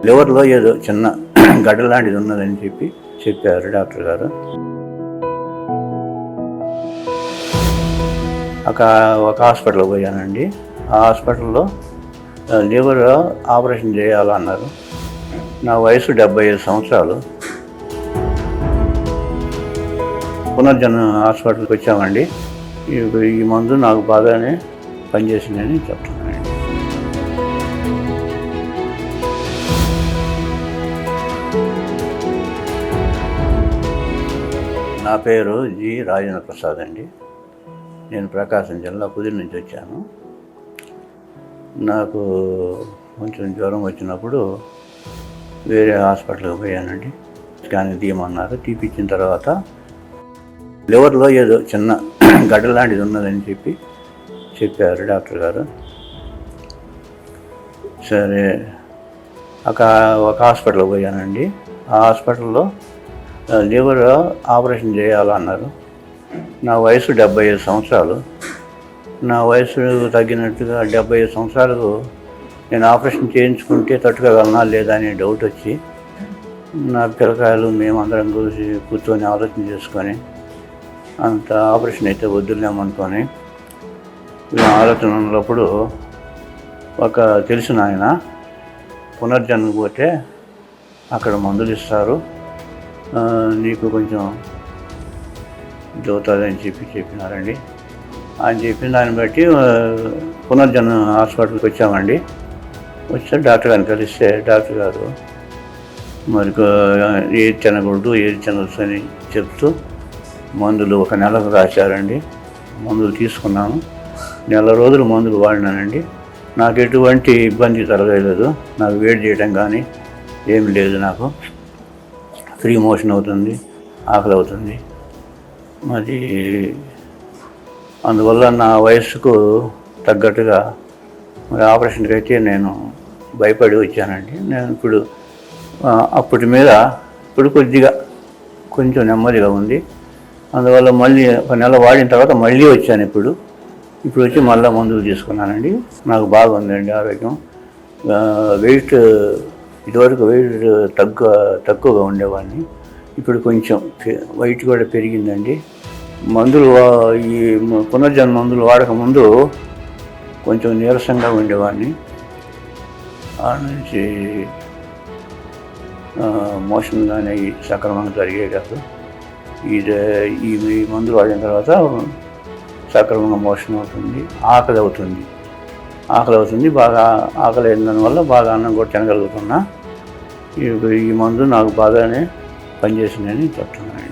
లివర్లో ఏదో చిన్న గడ్డ లాంటిది ఉన్నదని చెప్పారు డాక్టర్ గారు. ఒక హాస్పిటల్కి పోయానండి. ఆ హాస్పిటల్లో లివర్ ఆపరేషన్ చేయాలన్నారు. నా వయసు 75 సంవత్సరాలు. పునర్జన హాస్పిటల్కి వచ్చామండి. ఈ మందు నాకు బాగానే పనిచేసిందని చెప్తున్నానండి. నా పేరు జి రాజేంద్ర ప్రసాద్ అండి. నేను ప్రకాశం జిల్లా కుదిరి నుంచి వచ్చాను. నాకు కొంచెం జ్వరం వచ్చినప్పుడు వేరే హాస్పిటల్కి పోయానండి. స్కానింగ్ తీయమన్నారు. తీపిచ్చిన తర్వాత లివర్లో ఏదో చిన్న గడ్డ లాంటిది ఉన్నదని చెప్పారు డాక్టర్ గారు. సరే ఒక హాస్పిటల్కి పోయానండి. ఆ హాస్పిటల్లో లివర్ ఆపరేషన్ చేయాలన్నారు. నా వయసు 75 సంవత్సరాలు. నా వయసు తగ్గినట్టుగా 75 సంవత్సరాలకు నేను ఆపరేషన్ చేయించుకుంటే తట్టుకోగలనా లేదా అనే డౌట్ వచ్చి నా పిల్లకాయలు మేమందరం కూర్చొని ఆలోచన చేసుకొని అంత ఆపరేషన్ అయితే వద్దులేమనుకొని ఆలోచన ఉన్నప్పుడు ఒక తెలిసిన ఆయన పునర్జన్మకు పోతే అక్కడ మందులు ఇస్తారు, నీకు కొంచెం దోతాదని చెప్పినారండి. ఆయన చెప్పిన దాన్ని బట్టి పునర్జన హాస్పిటల్కి వచ్చామండి. వచ్చి డాక్టర్ గారిని కలిస్తే డాక్టర్ గారు మరి ఏది తినకూడదు ఏది తినవచ్చు అని చెప్తూ మందులు ఒక నెలకు రాశారండి. మందులు తీసుకున్నాను. నెల రోజులు మందులు వాడినానండి. నాకు ఎటువంటి ఇబ్బంది కలగలేదు. నాకు వేడి చేయడం కానీ ఏమి లేదు. నాకు ఫ్రీ మోషన్ అవుతుంది, ఆకలి అవుతుంది. మరి అందువల్ల నా వయస్సుకు తగ్గట్టుగా మరి ఆపరేషన్కి అయితే నేను భయపడి వచ్చానండి. నేను అప్పటి మీద కొంచెం నెమ్మదిగా ఉంది. అందువల్ల మళ్ళీ ఒక నెల వాడిన తర్వాత మళ్ళీ వచ్చాను. ఇప్పుడు వచ్చి మళ్ళీ మందులు తీసుకున్నానండి. నాకు బాగుందండి ఆరోగ్యం. వెయిట్ ఇదివరకు వెయిట్ తక్కువగా ఉండేవాడిని. ఇప్పుడు కొంచెం వెయిట్ కూడా పెరిగిందండి. మందులు ఈ పునర్జన్మ మందులు వాడకముందు కొంచెం నీరసంగా ఉండేవాడిని. ఆ నుంచి మోషన్ కానీ సక్రమంగా జరిగే కాదు. ఈ మందులు వాడిన తర్వాత సక్రమంగా మోషన్ అవుతుంది, ఆకలి అవుతుంది. బాగా ఆకలి అయిన దానివల్ల బాగా అన్నం కూడా తినగలుగుతున్నా. ఈ మందు నాకు బాగానే పనిచేసిందని చెప్తున్నాను.